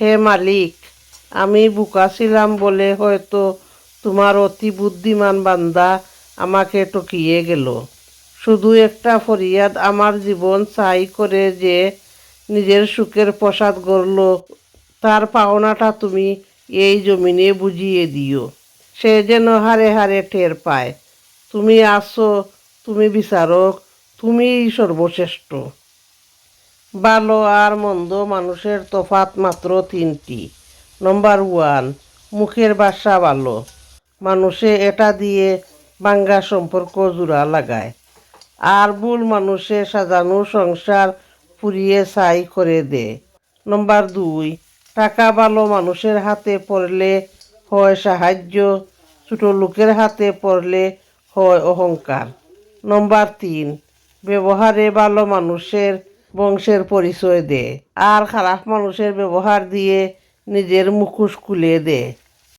হে মালিক, আমি বোকা ছিলাম বলে হয়তো তোমার অতি বুদ্ধিমান বান্দা আমাকে টকিয়ে গেল। শুধু একটা ফরিয়াদ আমার জীবন ছাই করে যে নিজের সুখের প্রসাদ গড়ল, তার পাওনাটা তুমি এই জমিনে বুঝিয়ে দিও। সে যেন হারে হারে টের পায় তুমি আছো, তুমি বিচারক, তুমিই সর্বশ্রেষ্ঠ। ভালো আর মন্দ মানুষের তফাৎ মাত্র তিনটি। নম্বর 1, মুখের ভাষা ভালো। মানুষে এটা দিয়ে ভাঙ্গা সম্পর্ক জোড়া লাগায়। আর ভুল মানুষে সাজানো সংসার পুড়িয়ে ছাই করে দেয়। নম্বর 2, টাকা ভালো মানুষের হাতে পড়লে হয় সাহায্য, ছোট লোকের হাতে পড়লে হয় অহংকার। নম্বর 3, ব্যবহারে ভালো মানুষের বংশের পরিচয় দেয়, আর খারাপ মানুষের ব্যবহার দিয়ে নিজের মুখোশ খুলে দেয়।